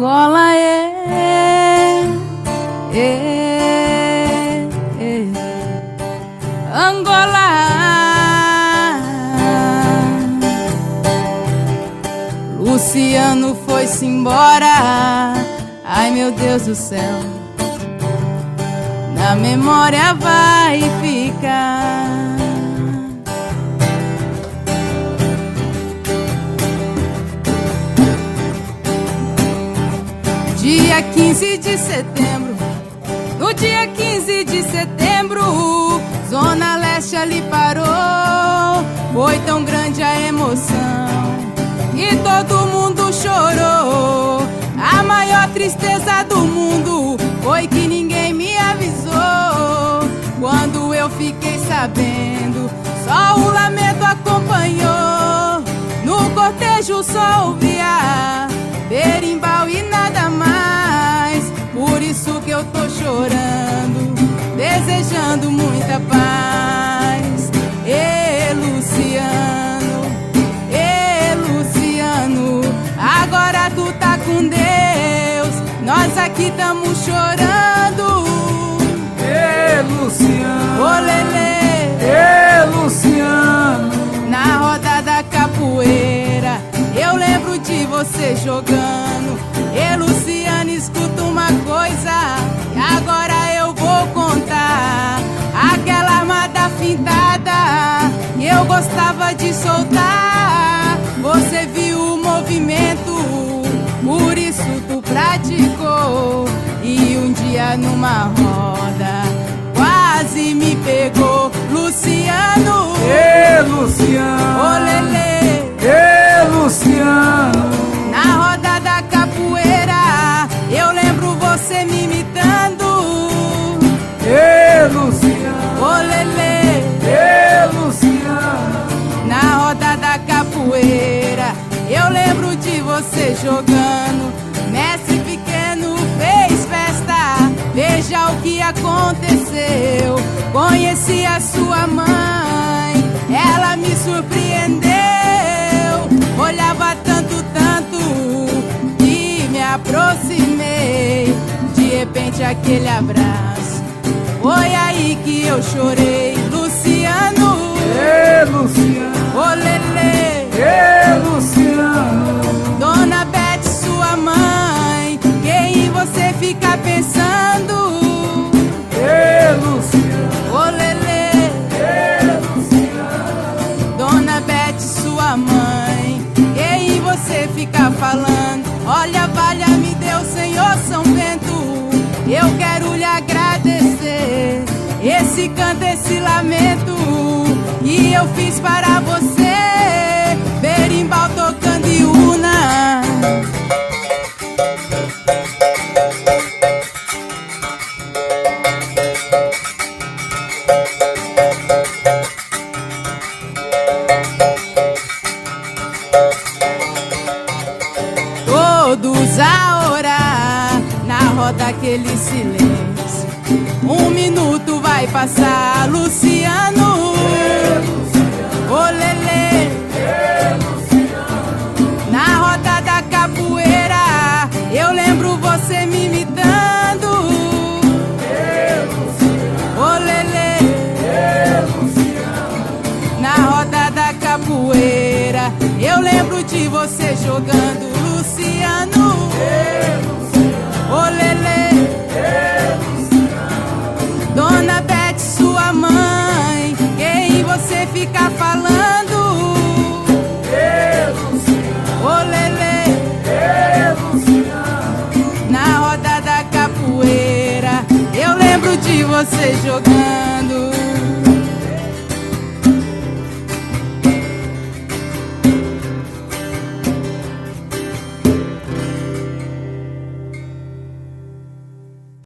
Angola Angola. Luciano foi-se embora, ai meu Deus do céu, na memória vai ficar. Dia 15 de setembro, no dia 15 de setembro, Zona Leste ali parou. Foi tão grande a emoção e todo mundo chorou. A maior tristeza do mundo foi que ninguém me avisou. Quando eu fiquei sabendo, só o lamento acompanhou. No cortejo só ouvia berimbau e nada mais. Por isso que eu tô chorando, desejando muita paz. Luciano, agora tu tá com Deus, nós aqui tamo chorando. Luciano, Olelê, Luciano, na roda da capoeira eu lembro de você jogando. Luciano, escuta uma coisa que agora eu vou contar. Aquela armada fintada que eu gostava de soltar, você viu o movimento, por isso tu praticou. E um dia numa roda quase me pegou. Luciano, Luciano, olelê, Luciano, na roda da capoeira eu lembro você me imitando. Luciano, Olelê, Luciano, na roda da capoeira eu lembro de você jogando. Mestre pequeno fez festa, veja o que aconteceu. Conheci a sua mãe, ela me surpreendeu. Olhava tanto, que me aproximei. De repente aquele abraço, foi aí que eu chorei. Luciano, Luciano, olelê, Luciano, Dona Beth, sua mãe, quem você fica pensando? Luciano, Olelê, Luciano, Dona Beth, sua mãe, quem você fica falando? Olha, valha-me Deus, Senhor São Bento, eu quero lhe agradecer esse canto, esse lamento que eu fiz para você. Berimbau tocando Iuna. Todos a orar, na roda aquele silêncio. Um minuto vai passar. Luciano, olelê, na roda da capoeira eu lembro você me imitando. Olelê, na roda da capoeira eu lembro de você jogando. Luciano, olelê, Dona Beth, sua mãe, quem você fica falando? Olelê, na roda da capoeira eu lembro de você jogando.